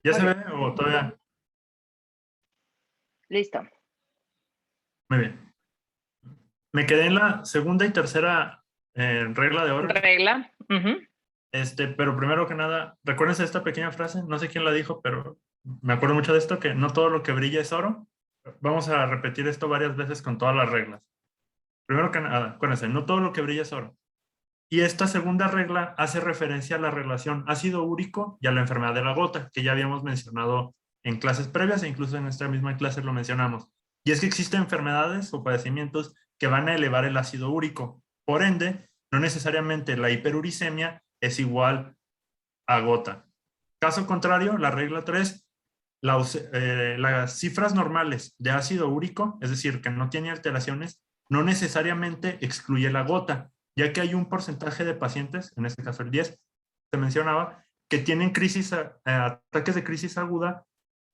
¿Ya Muy se bien. ve o todavía? Listo. Muy bien. Me quedé en la segunda y tercera regla de oro. Regla. Pero primero que nada, ¿recuerdas esta pequeña frase? No sé quién la dijo, pero me acuerdo mucho de esto, que no todo lo que brilla es oro. Vamos a repetir esto varias veces con todas las reglas. Primero que nada, acuérdense, no todo lo que brilla es oro. Y esta segunda regla hace referencia a la relación ácido úrico y a la enfermedad de la gota, que ya habíamos mencionado en clases previas e incluso en esta misma clase lo mencionamos. Y es que existen enfermedades o padecimientos que van a elevar el ácido úrico. Por ende, no necesariamente la hiperuricemia es igual a gota. Caso contrario, la regla 3, las cifras normales de ácido úrico, es decir, que no tiene alteraciones, no necesariamente excluye la gota, ya que hay un porcentaje de pacientes, en este caso el 10, se mencionaba, que tienen ataques de crisis aguda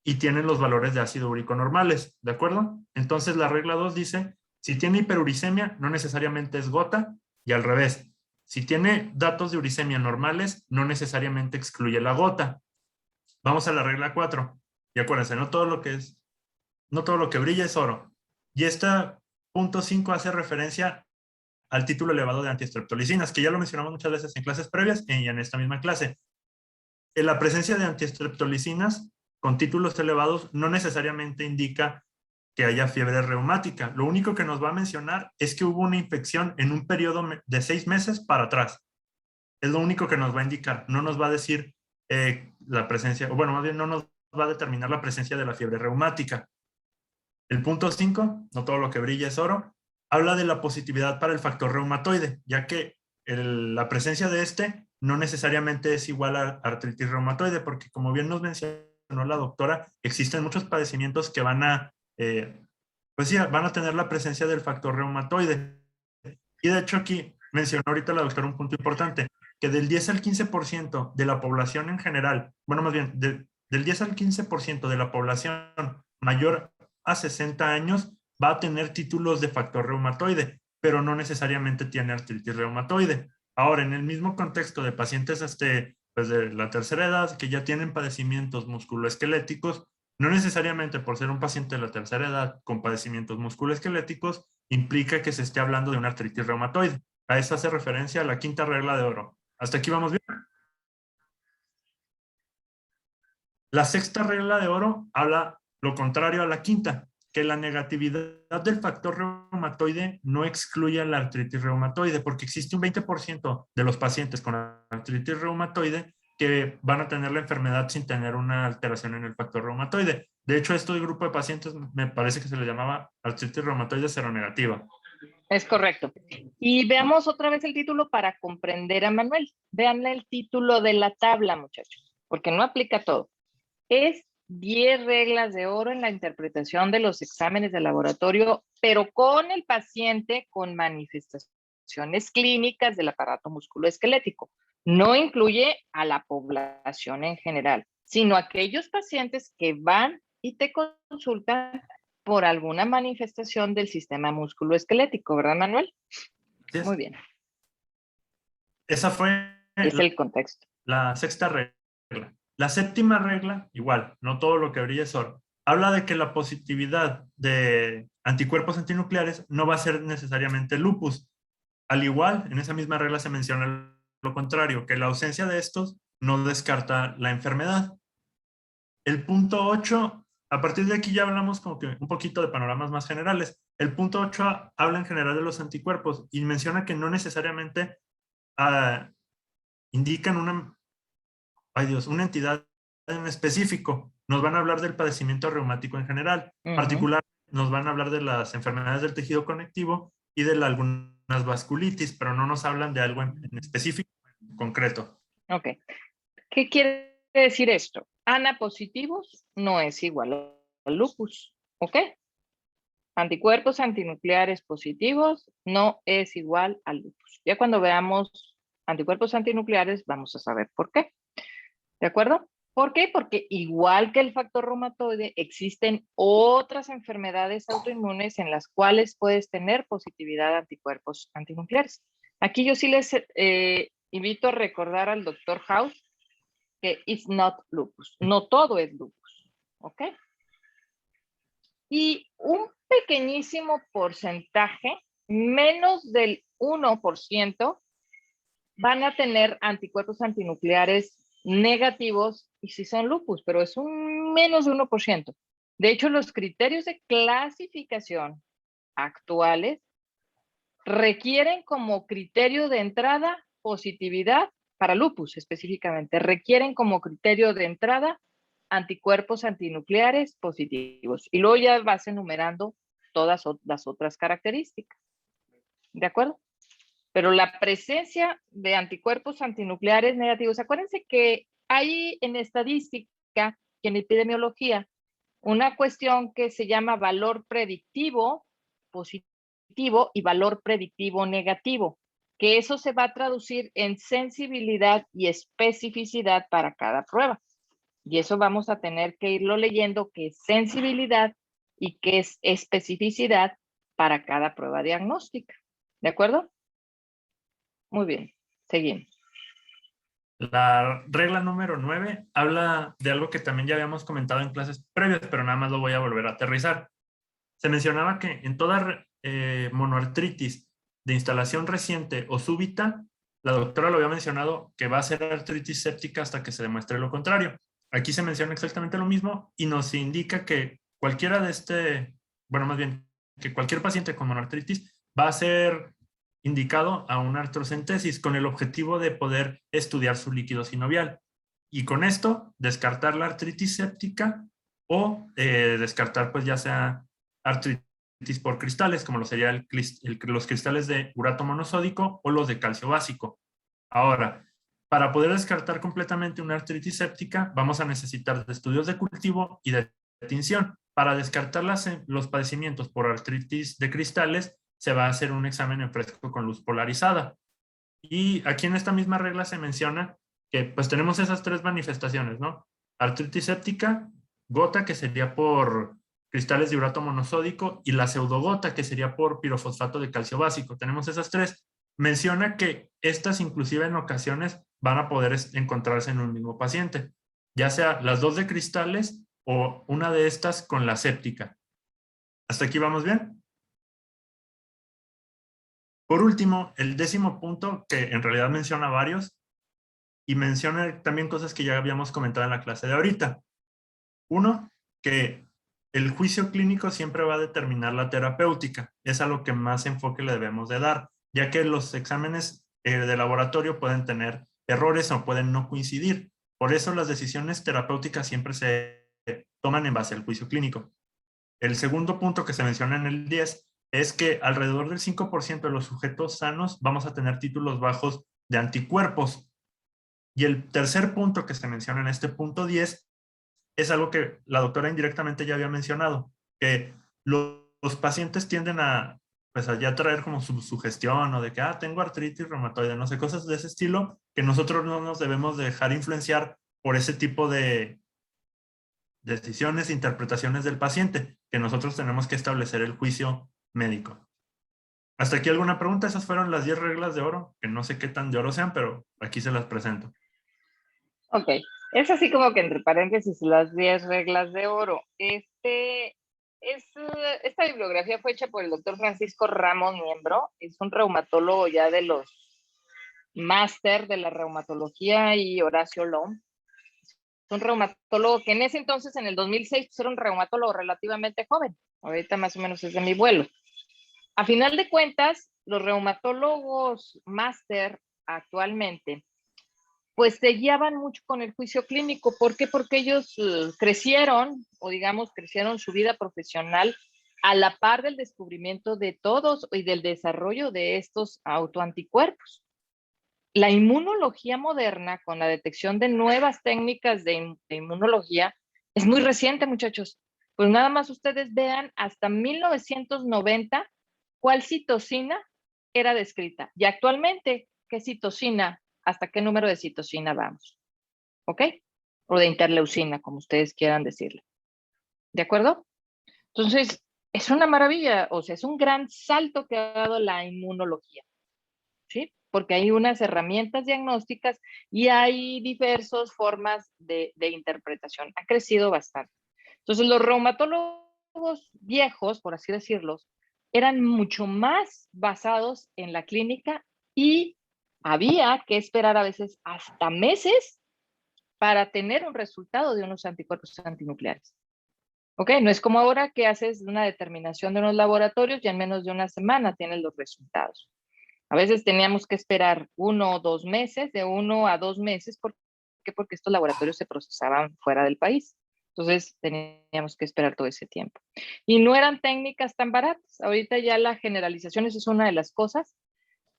y tienen los valores de ácido úrico normales, ¿de acuerdo? Entonces la regla 2 dice, si tiene hiperuricemia, no necesariamente es gota, y al revés, si tiene datos de uricemia normales, no necesariamente excluye la gota. Vamos a la regla 4. Y acuérdense, no todo lo que brilla es oro. Y este punto 5 hace referencia al título elevado de antiestreptolicinas, que ya lo mencionamos muchas veces en clases previas y en esta misma clase. En la presencia de antiestreptolicinas con títulos elevados no necesariamente indica que haya fiebre reumática. Lo único que nos va a mencionar es que hubo una infección en un periodo de 6 meses para atrás. Es lo único que nos va a indicar. No nos va a decir la presencia, o bueno, más bien no nos va a determinar la presencia de la fiebre reumática. El punto 5, no todo lo que brilla es oro, habla de la positividad para el factor reumatoide, ya que la presencia de este no necesariamente es igual a artritis reumatoide, porque como bien nos mencionó la doctora, existen muchos padecimientos que pues sí, van a tener la presencia del factor reumatoide. Y de hecho aquí mencionó ahorita la doctora un punto importante, que del 10 al 15% de la población en general, bueno, más bien, del 10 al 15% de la población mayor a 60 años va a tener títulos de factor reumatoide, pero no necesariamente tiene artritis reumatoide. Ahora, en el mismo contexto de pacientes pues de la tercera edad que ya tienen padecimientos musculoesqueléticos, no necesariamente por ser un paciente de la tercera edad con padecimientos musculoesqueléticos implica que se esté hablando de una artritis reumatoide. A eso hace referencia a la quinta regla de oro. ¿Hasta aquí vamos bien? La sexta regla de oro habla lo contrario a la quinta, que la negatividad del factor reumatoide no excluye a la artritis reumatoide, porque existe un 20% de los pacientes con artritis reumatoide que van a tener la enfermedad sin tener una alteración en el factor reumatoide. De hecho, este grupo de pacientes me parece que se le llamaba artritis reumatoide seronegativa. Es correcto. Y veamos otra vez el título para comprender a Manuel. Vean el título de la tabla, muchachos, porque no aplica todo. Es 10 reglas de oro en la interpretación de los exámenes de laboratorio, pero con el paciente con manifestaciones clínicas del aparato musculoesquelético. No incluye a la población en general, sino a aquellos pacientes que van y te consultan por alguna manifestación del sistema musculoesquelético, ¿verdad, Manuel? ¿Sí es? Muy bien. Esa fue Es el contexto. la sexta regla. La séptima regla, igual, no todo lo que brilla es oro. Habla de que la positividad de anticuerpos antinucleares no va a ser necesariamente lupus. Al igual, en esa misma regla se menciona lo contrario, que la ausencia de estos no descarta la enfermedad. El punto 8, a partir de aquí ya hablamos como que un poquito de panoramas más generales. El punto 8 habla en general de los anticuerpos y menciona que no necesariamente indican una entidad en específico. Nos van a hablar del padecimiento reumático en general. Particular, nos van a hablar de las enfermedades del tejido conectivo y de algunas vasculitis, pero no nos hablan de algo en específico, en concreto. Ok. ¿Qué quiere decir esto? ANA positivos no es igual al lupus, ¿ok? Anticuerpos antinucleares positivos no es igual al lupus. Ya cuando veamos anticuerpos antinucleares vamos a saber por qué. ¿De acuerdo? ¿Por qué? Porque igual que el factor reumatoide, existen otras enfermedades autoinmunes en las cuales puedes tener positividad de anticuerpos antinucleares. Aquí yo sí les invito a recordar al doctor House que it's not lupus. No todo es lupus. ¿Ok? Y un pequeñísimo porcentaje, menos del 1%, van a tener anticuerpos antinucleares negativos y si son lupus, pero es un menos de 1%. De hecho, los criterios de clasificación actuales requieren como criterio de entrada positividad para lupus específicamente, requieren como criterio de entrada anticuerpos antinucleares positivos. Y luego ya vas enumerando todas las otras características. ¿De acuerdo? Pero la presencia de anticuerpos antinucleares negativos, acuérdense que hay en estadística y en epidemiología una cuestión que se llama valor predictivo positivo y valor predictivo negativo, que eso se va a traducir en sensibilidad y especificidad para cada prueba. Y eso vamos a tener que irlo leyendo, que es sensibilidad y que es especificidad para cada prueba diagnóstica. ¿De acuerdo? Muy bien, seguimos. La regla número 9 habla de algo que también ya habíamos comentado en clases previas, pero nada más lo voy a volver a aterrizar. Se mencionaba que en toda monoartritis de instalación reciente o súbita, la doctora lo había mencionado que va a ser artritis séptica hasta que se demuestre lo contrario. Aquí se menciona exactamente lo mismo y nos indica que cualquiera de bueno, más bien, que cualquier paciente con monoartritis va a ser indicado a una artrocentesis con el objetivo de poder estudiar su líquido sinovial. Y con esto, descartar la artritis séptica o descartar pues ya sea artritis por cristales, como lo sería los cristales de urato monosódico o los de calcio básico. Ahora, para poder descartar completamente una artritis séptica, vamos a necesitar de estudios de cultivo y de tinción. Para descartar los padecimientos por artritis de cristales, se va a hacer un examen en fresco con luz polarizada. Y aquí en esta misma regla se menciona que pues tenemos esas tres manifestaciones, ¿no? Artritis séptica, gota, que sería por cristales de urato monosódico, y la pseudogota, que sería por pirofosfato de calcio básico. Tenemos esas tres. Menciona que estas inclusive en ocasiones van a poder encontrarse en un mismo paciente, ya sea las dos de cristales o una de estas con la séptica. ¿Hasta aquí vamos bien? Por último, el 10º punto, que en realidad menciona varios, y menciona también cosas que ya habíamos comentado en la clase de ahorita. Uno, que el juicio clínico siempre va a determinar la terapéutica. Es a lo que más enfoque le debemos de dar, ya que los exámenes de laboratorio pueden tener errores o pueden no coincidir. Por eso las decisiones terapéuticas siempre se toman en base al juicio clínico. El segundo punto que se menciona en el 10 es que alrededor del 5% de los sujetos sanos vamos a tener títulos bajos de anticuerpos. Y el tercer punto que se menciona en este punto 10 es algo que la doctora indirectamente ya había mencionado, que los pacientes tienden a, pues, a ya traer como su sugestión o de que, tengo artritis reumatoide, no sé, cosas de ese estilo, que nosotros no nos debemos dejar influenciar por ese tipo de decisiones e interpretaciones del paciente, que nosotros tenemos que establecer el juicio médico. ¿Hasta aquí alguna pregunta? Esas fueron las 10 reglas de oro, que no sé qué tan de oro sean, pero aquí se las presento. Ok, es así como que entre paréntesis las 10 reglas de oro. Esta bibliografía fue hecha por el doctor Francisco Ramos Miembro, es un reumatólogo ya de los máster de la reumatología, y Horacio Lom. Es un reumatólogo que en ese entonces, en el 2006, pues era un reumatólogo relativamente joven. Ahorita más o menos es de mi vuelo. A final de cuentas, los reumatólogos máster actualmente pues se guiaban mucho con el juicio clínico. ¿Por qué? Porque ellos crecieron, o digamos, crecieron su vida profesional a la par del descubrimiento de todos y del desarrollo de estos autoanticuerpos. La inmunología moderna, con la detección de nuevas técnicas de inmunología, es muy reciente, muchachos. Pues nada más ustedes vean, hasta 1990, cuál citocina era descrita. Y actualmente, ¿qué citocina? ¿Hasta qué número de citocina vamos? ¿Ok? O de interleucina, como ustedes quieran decirle. ¿De acuerdo? Entonces, es una maravilla, o sea, es un gran salto que ha dado la inmunología. ¿Sí? porque hay unas herramientas diagnósticas y hay diversas formas de interpretación. Ha crecido bastante. Entonces, los reumatólogos viejos, por así decirlos, eran mucho más basados en la clínica y había que esperar a veces hasta meses para tener un resultado de unos anticuerpos antinucleares. ¿Ok? No es como ahora que haces una determinación de unos laboratorios y en menos de una semana tienes los resultados. A veces teníamos que esperar 1 o 2 meses, de 1 a 2 meses, ¿por qué? Porque estos laboratorios se procesaban fuera del país. Entonces teníamos que esperar todo ese tiempo. Y no eran técnicas tan baratas. Ahorita ya la generalización, eso es una de las cosas,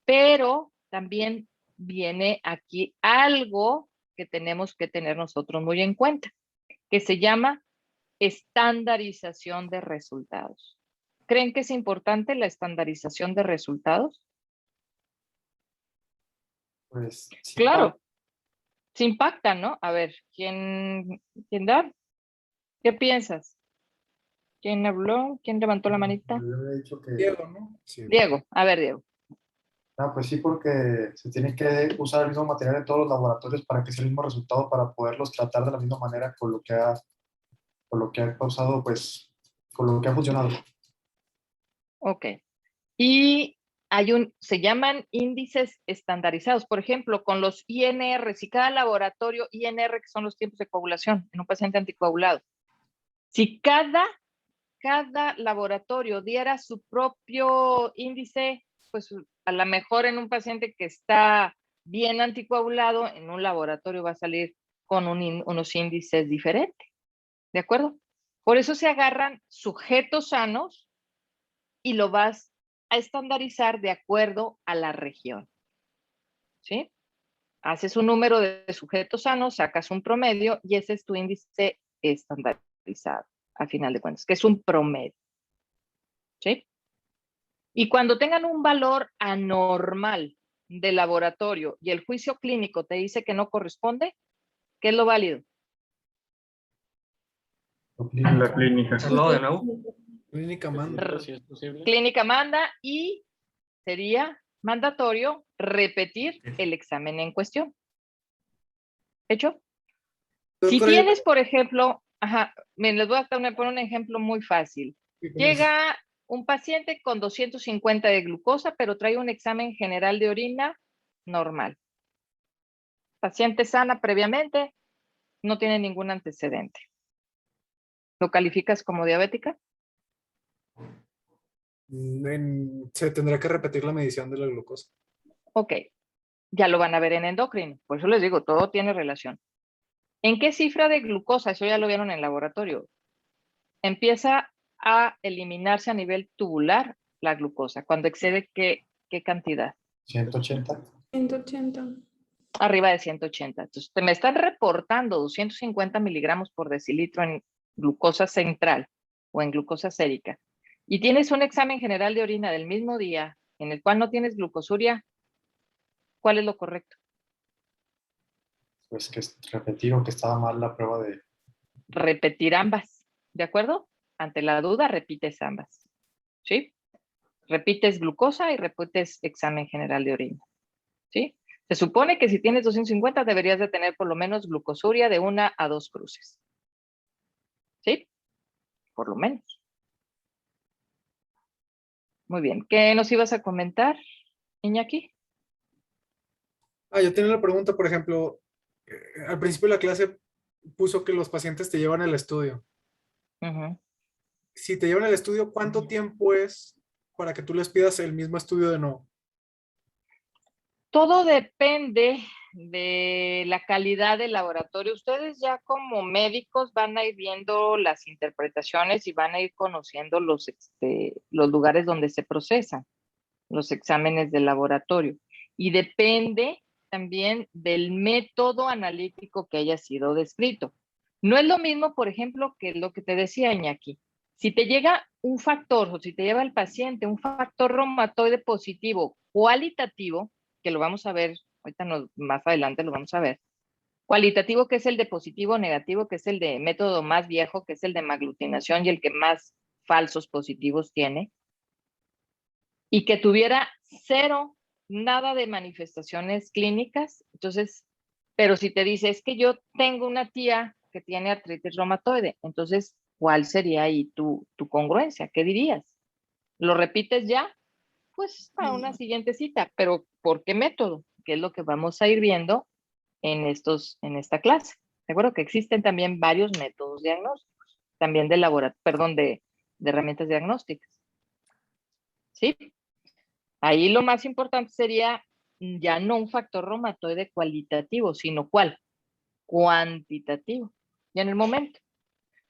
pero también viene aquí algo que tenemos que tener nosotros muy en cuenta, que se llama estandarización de resultados. ¿Creen que es importante la estandarización de resultados? Pues sí, Claro, se impacta, ¿no? A ver, ¿quién da? ¿Qué piensas? ¿Quién habló? ¿Quién levantó la manita? yo había dicho que, Diego, ¿no? Sí. Diego, a ver, Diego. pues sí, porque se tiene que usar el mismo material en todos los laboratorios para que sea el mismo resultado, para poderlos tratar de la misma manera con lo que ha causado, pues, con lo que ha funcionado. Ok. Y se llaman índices estandarizados. Por ejemplo, con los INR, si cada laboratorio, INR, que son los tiempos de coagulación en un paciente anticoagulado, si cada laboratorio diera su propio índice, pues a lo mejor en un paciente que está bien anticoagulado, en un laboratorio va a salir con unos índices diferentes. ¿De acuerdo? Por eso se agarran sujetos sanos y lo vas a estandarizar de acuerdo a la región. ¿Sí? Haces un número de sujetos sanos, sacas un promedio y ese es tu índice estandarizado, a final de cuentas, que es un promedio. ¿Sí? Y cuando tengan un valor anormal de laboratorio y el juicio clínico te dice que no corresponde, ¿qué es lo válido? En la clínica. Hacerlo de nuevo. Clínica manda. Si es posible. Clínica manda y sería mandatorio repetir el examen en cuestión. ¿Hecho? Si Doctora, tienes, por ejemplo, miren, les voy a poner un ejemplo muy fácil. Llega un paciente con 250 de glucosa, pero trae un examen general de orina normal. Paciente sana previamente, no tiene ningún antecedente. ¿Lo calificas como diabética? Se tendrá que repetir la medición de la glucosa. Ok, ya lo van a ver en endocrino. Por eso les digo, todo tiene relación. ¿En qué cifra de glucosa? Eso ya lo vieron en laboratorio. Empieza a eliminarse a nivel tubular la glucosa. Cuando excede, ¿qué cantidad? 180. 180. Arriba de 180. Entonces, me están reportando 250 miligramos por decilitro en glucosa central o en glucosa sérica. Y tienes un examen general de orina del mismo día en el cual no tienes glucosuria, ¿cuál es lo correcto? Pues que repetir o que estaba mal la prueba de... Repetir ambas, ¿de acuerdo? Ante la duda, repites ambas, ¿sí? Repites glucosa y repites examen general de orina, ¿sí? Se supone que si tienes 250 deberías de tener por lo menos glucosuria de 1 a 2 cruces, ¿sí? Por lo menos. Muy bien. ¿Qué nos ibas a comentar, Iñaki? Yo tenía la pregunta, por ejemplo, al principio de la clase puso que los pacientes te llevan al estudio. Uh-huh. Si te llevan al estudio, ¿cuánto tiempo es para que tú les pidas el mismo estudio de nuevo? Todo depende de la calidad del laboratorio. Ustedes ya como médicos van a ir viendo las interpretaciones y van a ir conociendo los lugares donde se procesan los exámenes de laboratorio. Y depende también del método analítico que haya sido descrito. No es lo mismo, por ejemplo, que lo que te decía Iñaki. Si te llega un factor o si te lleva el paciente un factor reumatoide positivo cualitativo, que lo vamos a ver, más adelante lo vamos a ver, cualitativo que es el de positivo negativo, que es el de método más viejo, que es el de maglutinación y el que más falsos positivos tiene, y que tuviera 0 nada de manifestaciones clínicas. Entonces, pero si te dice, es que yo tengo una tía que tiene artritis reumatoide, entonces, ¿cuál sería ahí tu congruencia? ¿Qué dirías? ¿Lo repites ya? Pues para una siguiente cita, pero ¿por qué método? Que es lo que vamos a ir viendo en esta clase. De acuerdo que existen también varios métodos diagnósticos, también de herramientas diagnósticas. ¿Sí? Ahí lo más importante sería ya no un factor reumatoide cualitativo, sino ¿cuál? Cuantitativo. Y en el momento.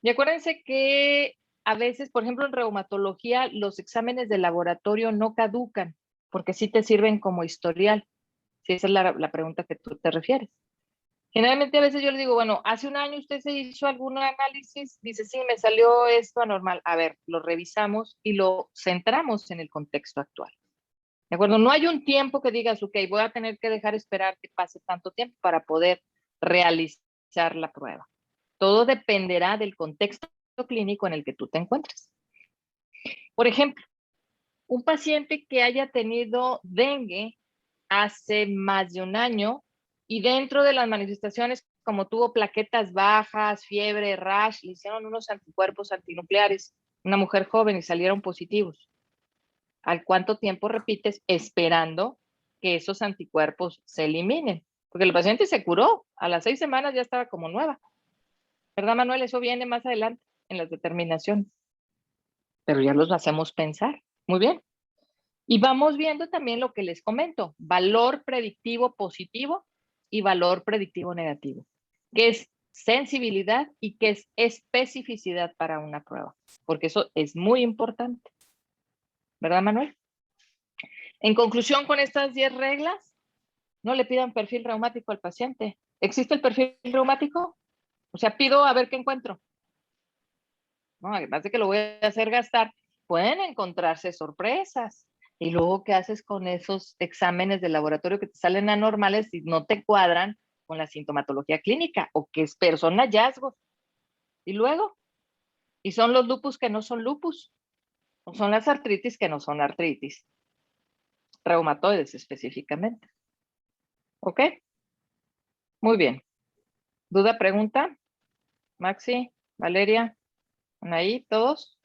Y acuérdense que a veces, por ejemplo, en reumatología, los exámenes de laboratorio no caducan, porque sí te sirven como historial. Si esa es la pregunta que tú te refieres. Generalmente a veces yo le digo, bueno, hace un año usted se hizo algún análisis, dice, sí, me salió esto anormal. A ver, lo revisamos y lo centramos en el contexto actual. ¿De acuerdo? No hay un tiempo que digas, ok, voy a tener que dejar esperar que pase tanto tiempo para poder realizar la prueba. Todo dependerá del contexto clínico en el que tú te encuentres. Por ejemplo, un paciente que haya tenido dengue hace más de un año y dentro de las manifestaciones, como tuvo plaquetas bajas, fiebre, rash, le hicieron unos anticuerpos antinucleares, una mujer joven y salieron positivos. ¿Al cuánto tiempo repites esperando que esos anticuerpos se eliminen? Porque el paciente se curó, a las 6 semanas ya estaba como nueva. ¿Verdad, Manuel? Eso viene más adelante en las determinaciones. Pero ya los hacemos pensar. Muy bien. Y vamos viendo también lo que les comento, valor predictivo positivo y valor predictivo negativo, que es sensibilidad y que es especificidad para una prueba, porque eso es muy importante. ¿Verdad, Manuel? En conclusión, con estas 10 reglas, no le pidan perfil reumático al paciente. ¿Existe el perfil reumático? O sea, pido a ver qué encuentro. No, además de que lo voy a hacer gastar, pueden encontrarse sorpresas. Y luego, ¿qué haces con esos exámenes de laboratorio que te salen anormales y no te cuadran con la sintomatología clínica o que son hallazgos? Y luego, y son los lupus que no son lupus, o son las artritis que no son artritis, reumatoides específicamente. ¿Ok? Muy bien. ¿Duda, pregunta? Maxi, Valeria, Anaí, todos.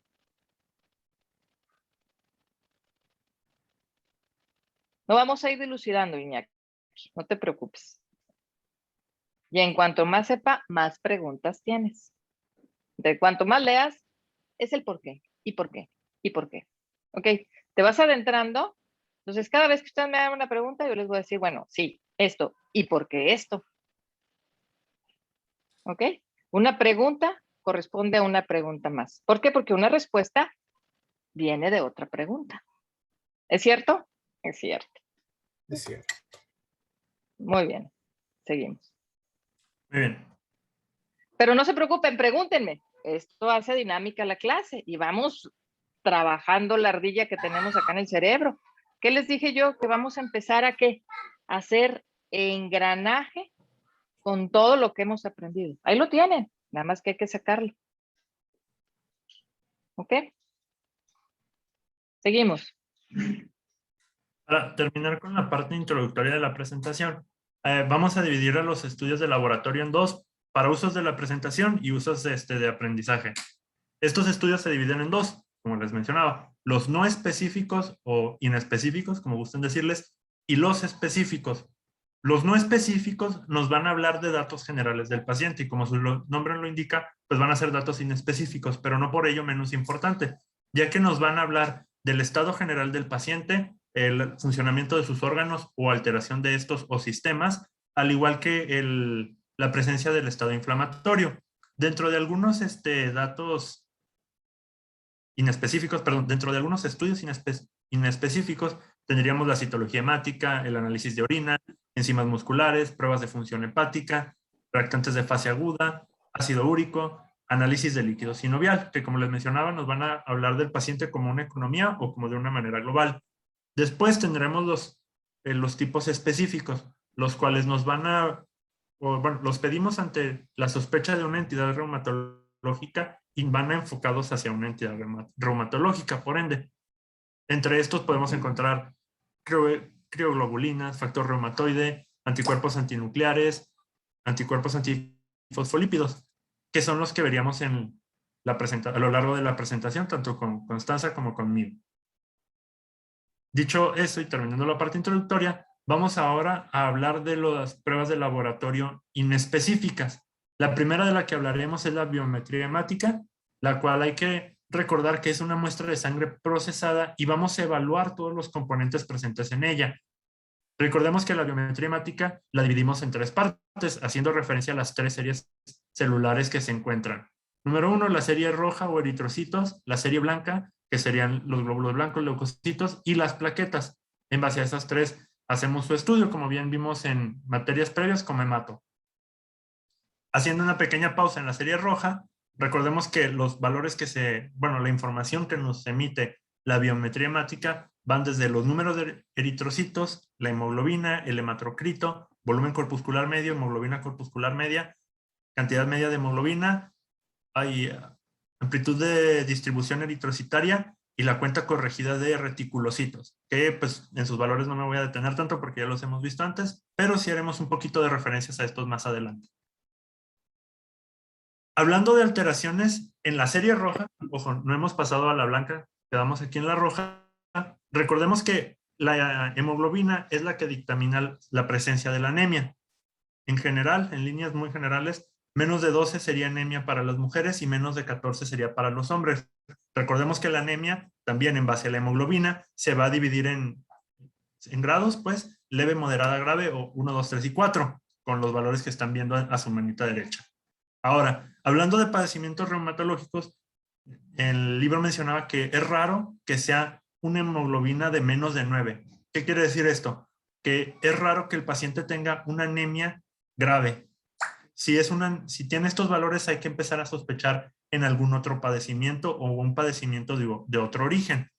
Lo vamos a ir dilucidando, Iñaki. No te preocupes. Y en cuanto más sepa, más preguntas tienes. De cuanto más leas, es el por qué, y por qué, y por qué. ¿Ok? Te vas adentrando. Entonces, cada vez que ustedes me hagan una pregunta, yo les voy a decir, bueno, sí, esto, ¿y por qué esto? ¿Ok? Una pregunta corresponde a una pregunta más. ¿Por qué? Porque una respuesta viene de otra pregunta. ¿Es cierto? Es cierto. Es cierto. Muy bien. Seguimos. Muy bien. Pero no se preocupen, pregúntenme. Esto hace dinámica la clase y vamos trabajando la ardilla que tenemos acá en el cerebro. ¿Qué les dije yo? Que vamos a empezar a ¿qué? A hacer engranaje con todo lo que hemos aprendido. Ahí lo tienen, nada más que hay que sacarlo. ¿Ok? Seguimos. Para terminar con la parte introductoria de la presentación, vamos a dividir a los estudios de laboratorio en dos, para usos de la presentación y usos de aprendizaje. Estos estudios se dividen en dos, como les mencionaba, los no específicos o inespecíficos, como gusten decirles, y los específicos. Los no específicos nos van a hablar de datos generales del paciente y como su nombre lo indica, pues van a ser datos inespecíficos, pero no por ello menos importante, ya que nos van a hablar del estado general del paciente, el funcionamiento de sus órganos o alteración de estos o sistemas, al igual que la presencia del estado inflamatorio. Dentro de algunos datos inespecíficos, perdón, dentro de algunos estudios inespecíficos tendríamos la citología hemática, el análisis de orina, enzimas musculares, pruebas de función hepática, reactantes de fase aguda, ácido úrico, análisis de líquido sinovial, que como les mencionaba nos van a hablar del paciente como una economía o como de una manera global. Después tendremos los tipos específicos, los cuales nos van a, bueno, los pedimos ante la sospecha de una entidad reumatológica y van enfocados hacia una entidad reumatológica, por ende. Entre estos podemos encontrar crioglobulinas, factor reumatoide, anticuerpos antinucleares, anticuerpos antifosfolípidos, que son los que veríamos en a lo largo de la presentación, tanto con Constanza como conmigo. Dicho eso y terminando la parte introductoria, vamos ahora a hablar de las pruebas de laboratorio inespecíficas. La primera de la que hablaremos es la biometría hemática, la cual hay que recordar que es una muestra de sangre procesada y vamos a evaluar todos los componentes presentes en ella. Recordemos que la biometría hemática la dividimos en 3 partes, haciendo referencia a las 3 series celulares que se encuentran. Número 1, la serie roja o eritrocitos, la serie blanca, que serían los glóbulos blancos, leucocitos, y las plaquetas. En base a esas 3 hacemos su estudio, como bien vimos en materias previas como hemato. Haciendo una pequeña pausa en la serie roja, recordemos que los valores la información que nos emite la biometría hemática van desde los números de eritrocitos, la hemoglobina, el hematocrito, volumen corpuscular medio, hemoglobina corpuscular media, cantidad media de hemoglobina, hay amplitud de distribución eritrocitaria y la cuenta corregida de reticulocitos, que pues en sus valores no me voy a detener tanto porque ya los hemos visto antes, pero sí haremos un poquito de referencias a estos más adelante. Hablando de alteraciones en la serie roja, ojo, no hemos pasado a la blanca, quedamos aquí en la roja. Recordemos que la hemoglobina es la que dictamina la presencia de la anemia. En general, en líneas muy generales, menos de 12 sería anemia para las mujeres y menos de 14 sería para los hombres. Recordemos que la anemia, también en base a la hemoglobina, se va a dividir en grados, pues, leve, moderada, grave o 1, 2, 3 y 4, con los valores que están viendo a su manita derecha. Ahora, hablando de padecimientos reumatológicos, el libro mencionaba que es raro que sea una hemoglobina de menos de 9. ¿Qué quiere decir esto? Que es raro que el paciente tenga una anemia grave. Si tiene estos valores, hay que empezar a sospechar en algún otro padecimiento o un padecimiento de otro origen.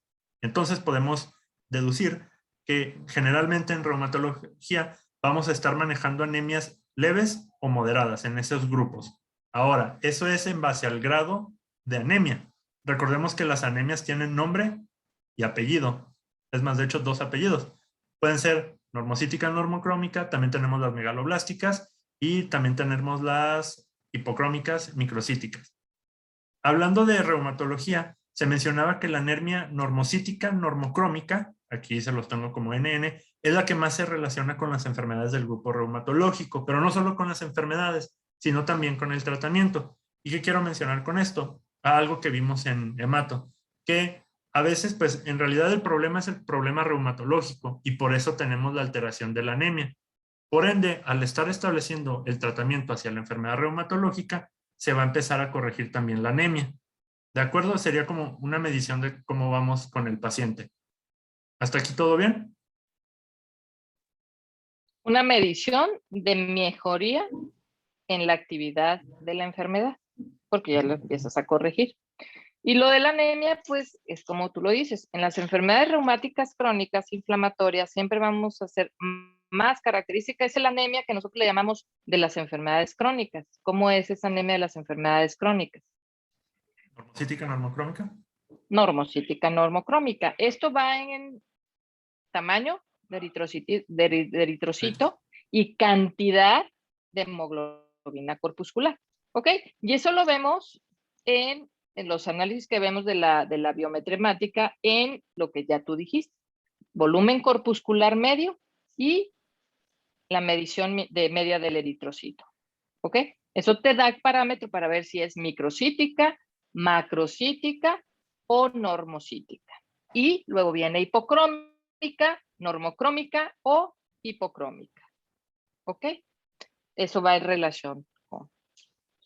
Entonces podemos deducir que generalmente en reumatología vamos a estar manejando anemias leves o moderadas en esos grupos. Ahora, eso es en base al grado de anemia. Recordemos que las anemias tienen nombre y apellido. Es más, de hecho, 2 apellidos. Pueden ser normocítica, normocrómica, también tenemos las megaloblásticas y también tenemos las hipocrómicas, microcíticas. Hablando de reumatología, se mencionaba que la anemia normocítica, normocrómica, aquí se los tengo como NN, es la que más se relaciona con las enfermedades del grupo reumatológico, pero no solo con las enfermedades, sino también con el tratamiento. ¿Y qué quiero mencionar con esto? Algo que vimos en hemato, que a veces, pues, en realidad el problema es el problema reumatológico y por eso tenemos la alteración de la anemia. Por ende, al estar estableciendo el tratamiento hacia la enfermedad reumatológica, se va a empezar a corregir también la anemia. ¿De acuerdo? Sería como una medición de cómo vamos con el paciente. ¿Hasta aquí todo bien? Una medición de mejoría en la actividad de la enfermedad, porque ya lo empiezas a corregir. Y lo de la anemia, pues, es como tú lo dices, en las enfermedades reumáticas crónicas inflamatorias siempre vamos a hacer más característica, es la anemia que nosotros le llamamos de las enfermedades crónicas. ¿Cómo es esa anemia de las enfermedades crónicas? ¿Normocítica, normocrómica? Normocítica, normocrómica. Esto va en tamaño de eritrocito y cantidad de hemoglobina corpuscular. ¿Ok? Y eso lo vemos en los análisis que vemos de la biometría hemática en lo que ya tú dijiste. Volumen corpuscular medio y la medición de media del eritrocito. ¿Ok? Eso te da el parámetro para ver si es microcítica, macrocítica o normocítica. Y luego viene hipocrómica, normocrómica o hipocrómica. ¿Ok? Eso va en relación con.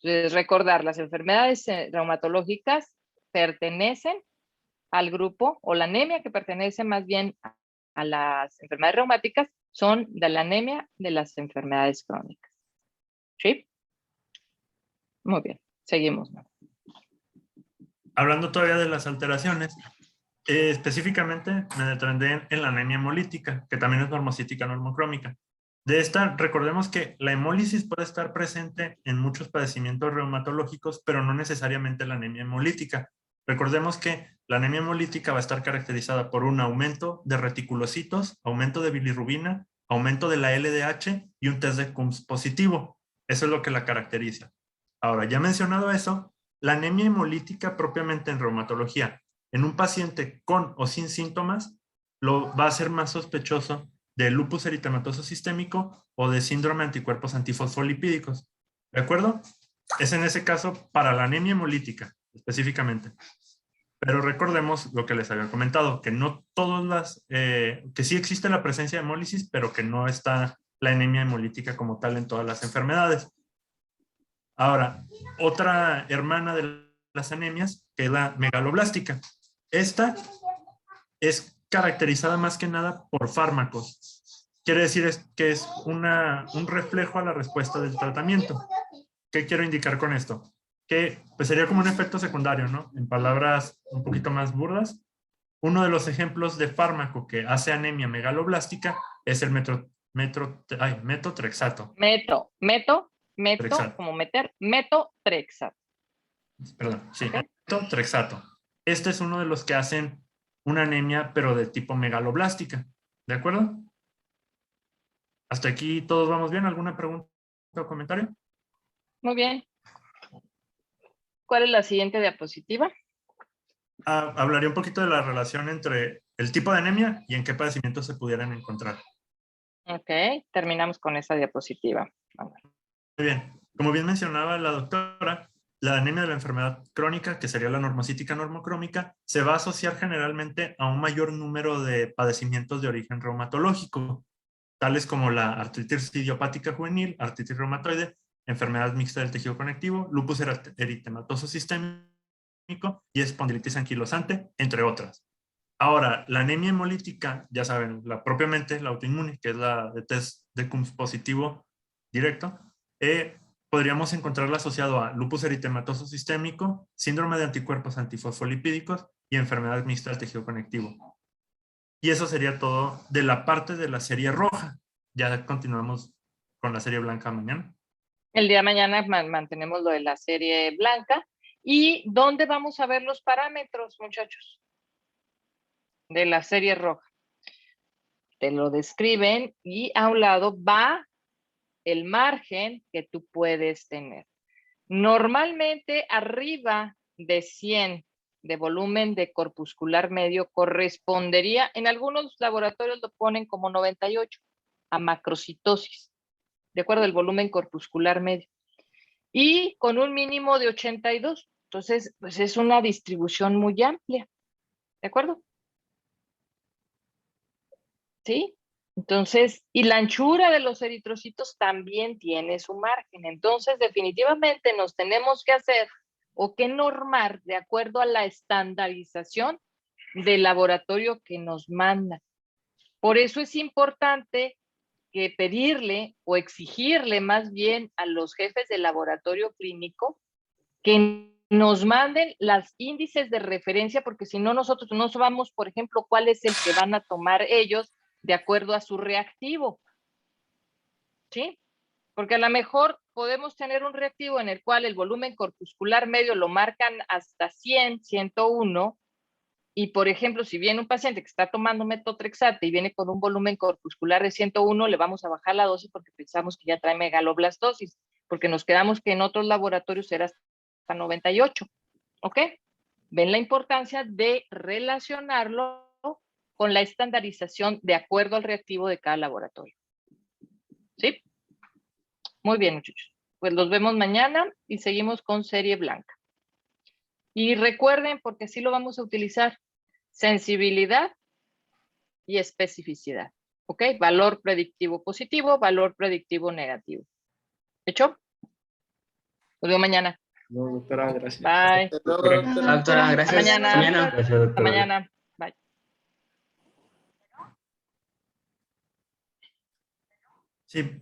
Entonces, recordar, las enfermedades reumatológicas pertenecen al grupo, o la anemia que pertenece más bien a las enfermedades reumáticas, son de la anemia de las enfermedades crónicas. ¿Sí? Muy bien, seguimos. Hablando todavía de las alteraciones, específicamente me detendré en la anemia hemolítica, que también es normocítica, normocrómica. De esta, recordemos que la hemólisis puede estar presente en muchos padecimientos reumatológicos, pero no necesariamente la anemia hemolítica. Recordemos que la anemia hemolítica va a estar caracterizada por un aumento de reticulocitos, aumento de bilirrubina, aumento de la LDH y un test de Coombs positivo. Eso es lo que la caracteriza. Ahora, ya mencionado eso, la anemia hemolítica propiamente en reumatología, en un paciente con o sin síntomas, lo va a ser más sospechoso de lupus eritematoso sistémico o de síndrome de anticuerpos antifosfolipídicos. ¿De acuerdo? Es en ese caso para la anemia hemolítica, específicamente. Pero recordemos lo que les había comentado, que no todas las, que sí existe la presencia de hemólisis, pero que no está la anemia hemolítica como tal en todas las enfermedades. Ahora, otra hermana de las anemias, que es la megaloblástica. Esta es caracterizada más que nada por fármacos. Quiere decir que es un reflejo a la respuesta del tratamiento. ¿Qué quiero indicar con esto? Que pues sería como un efecto secundario, ¿no? En palabras un poquito más burdas, uno de los ejemplos de fármaco que hace anemia megaloblástica es el metotrexato. Como meter, metotrexato. Perdón, sí, ¿Okay? Metotrexato. Este es uno de los que hacen una anemia, pero de tipo megaloblástica. ¿De acuerdo? ¿Hasta aquí todos vamos bien? ¿Alguna pregunta o comentario? Muy bien. ¿Cuál es la siguiente diapositiva? Hablaría un poquito de la relación entre el tipo de anemia y en qué padecimientos se pudieran encontrar. Ok, terminamos con esa diapositiva. Muy bien. Como bien mencionaba la doctora, la anemia de la enfermedad crónica, que sería la normocítica normocrómica, se va a asociar generalmente a un mayor número de padecimientos de origen reumatológico, tales como la artritis idiopática juvenil, artritis reumatoide, enfermedad mixta del tejido conectivo, lupus eritematoso sistémico y espondilitis anquilosante, entre otras. Ahora, la anemia hemolítica, ya saben, propiamente la autoinmune, que es la de test de Coombs positivo directo, podríamos encontrarla asociado a lupus eritematoso sistémico, síndrome de anticuerpos antifosfolipídicos y enfermedad mixta del tejido conectivo. Y eso sería todo de la parte de la serie roja. Ya continuamos con la serie blanca mañana. El día de mañana mantenemos lo de la serie blanca. ¿Y dónde vamos a ver los parámetros, muchachos? De la serie roja. Te lo describen y a un lado va el margen que tú puedes tener. Normalmente arriba de 100 de volumen de corpuscular medio correspondería, en algunos laboratorios lo ponen como 98 a macrocitosis, de acuerdo al volumen corpuscular medio. Y con un mínimo de 82. Entonces, pues es una distribución muy amplia. ¿De acuerdo? ¿Sí? Entonces, y la anchura de los eritrocitos también tiene su margen. Entonces, definitivamente nos tenemos que hacer o que normar de acuerdo a la estandarización del laboratorio que nos manda. Por eso es importante que pedirle o exigirle más bien a los jefes del laboratorio clínico que nos manden los índices de referencia, porque si no nosotros no sabemos, por ejemplo, cuál es el que van a tomar ellos de acuerdo a su reactivo. ¿Sí? Porque a lo mejor podemos tener un reactivo en el cual el volumen corpuscular medio lo marcan hasta 100, 101, y por ejemplo, si viene un paciente que está tomando metotrexate y viene con un volumen corpuscular de 101, le vamos a bajar la dosis porque pensamos que ya trae megaloblastosis, porque nos quedamos que en otros laboratorios era hasta 98. ¿Ok? Ven la importancia de relacionarlo con la estandarización de acuerdo al reactivo de cada laboratorio. ¿Sí? Muy bien, muchachos. Pues los vemos mañana y seguimos con serie blanca. Y recuerden, porque sí lo vamos a utilizar, sensibilidad y especificidad. ¿Ok? Valor predictivo positivo, valor predictivo negativo. ¿Hecho? Los veo mañana. No, doctora, gracias. Bye. Doctora, gracias. Mañana. Mañana. Hasta mañana. Bye. Sí.